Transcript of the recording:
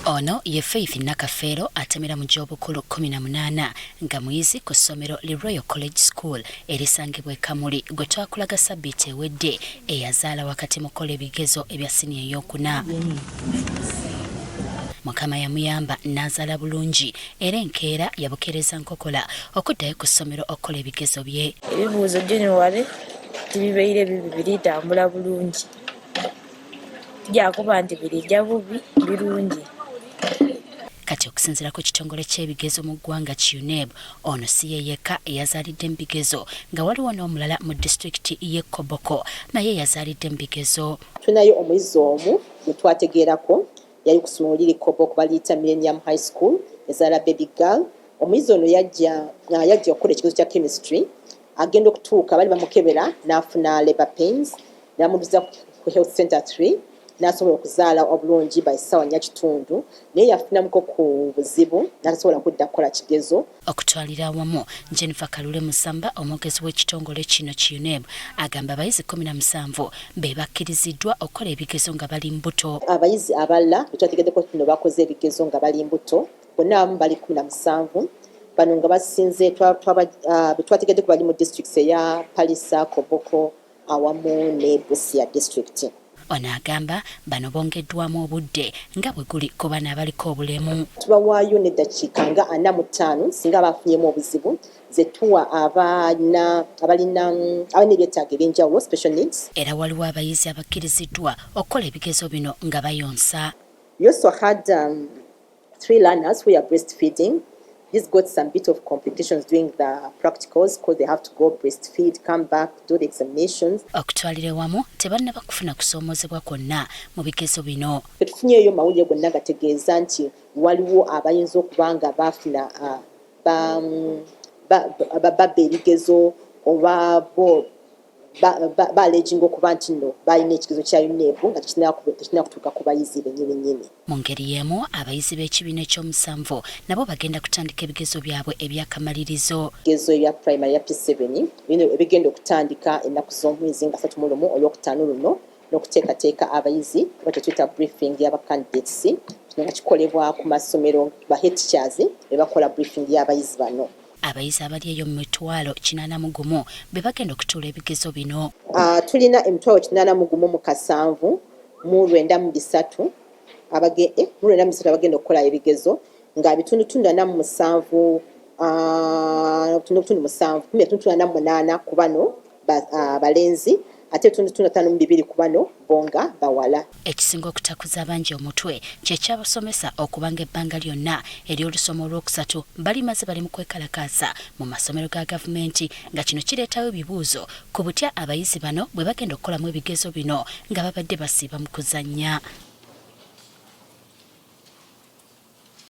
Ono ye Faith Nakafero atemera mu gy'obukulu 18 nga muyizi ku ssomero li Royal College School erisangibwa Kamuli gwe twakulaga sabbiiti ewedde eyazaala wakati mu kola ebigezo ebya siniya ey'okuna. Mukama yamuyamba n'azaala bulungi era enkeera yabukereza nkokola okuddayo ku ssomero okukola ebigezo bye. Ebibuuzo January tibibeire bibiri tambula bulungi. Jakuba nti birijja bubi birungi. Kati okusinziira ku kitongole ky'ebigezo mu ggwanga UNEB, ono si ye yekka eyazaalidde mu bigezo nga waliwo n'omulala mu disitulikiti y'e Koboko naye yazaalidde mu bigezo. Tunayo omuyizi omu gwe twategeerako yali ku ssomero liri Koboko baliyita Millennium High School ezaala baby girl. Omuyizi ono yajja okukola ekigezo kya chemistry agenda okutuuka bali bamukebera n'afuna labor pains n'amudduza ku health center 3 n'asobola okuzaala obulungi by ssaawa nyakitundu naye yafunamuko ku buzibu n'atasobola kudda kukola kigezo. Okutwalira awamu, Jennifer Kalule Musamba omwogezi w'ekitongole kino UNEB agamba abayizi 17 be bakkiriziddwa okukola ebigezo nga bali mbuto. Abayizi abalala betwategeddeko kino bakoze ebigezo nga bali mbuto bonna abamu bali 17 bano nga basinze betwategeddeko bali mu districts eya Palisa, Koboko awamu ne Busia district. Ono agamba bano bongeddwamu obudde nga bwe guli ku bana abaliko obulemu. Tubawaayo n'eddakiika nga 45 singa bafunyemu obuzibu ze tuwa abalina ebyetaago ebyenjawulo special needs. Era waliwo abayizi abakkiriziddwa okukola ebigezo bino nga bayonsa. We also had 3 learners who are breastfeeding. These got some bit of complications doing the practicals because they have to go breastfeed, come back, do the examinations. Okutwalira wamu tebannaba kufuna kusoomozebwa kwonna mu bigezo bino. Tetufunyeeyo mawulire gonna gategeeza nti waliwo abayinza okuba nga baafuna babba ebigezo oba baleginga okuba nti nno balina ekigezo kya UNEB nga tekirina kutuuka ku bayizi bennyini. Mu ngeri y'emu abayizi b'ekibiina ekyomusanvu nabo bagenda kutandika ebigezo byabwe ebyakamalirizo. Ebigezo ebya primary ya P7 bino ebigenda okutandika ennaku z'omwezi nga 31 olwokutaano luno n'okuteekateeka abayizi bwe tuyita briefing y'aba candidates kino nga kikolebwa ku masomero ba head teachers be bakola briefing y'abayizi bano. Abayizi abali eyo mu mitwalo 81 be bagenda okutuula ebigezo bino. Tulina emitwalo 81 mu kasanvu mu 93 abagenda okukola ebigezo nga bitundu 8 ku bano balenzi ate tundu 5 ku bano bonga bawala. Ekisinga okutakuza abangi omutwe kyekyabasomesa okubanga ebbanga lyonna ery'olusoma olwokusatu balimaze bali mu kwekalakaasa mu masomero ga gavumenti nga kino kireetawo ebibuuzo ku butya abayizi bano bwe bagenda okukolamu ebigezo bino nga babadde basiiba mu kuzannya.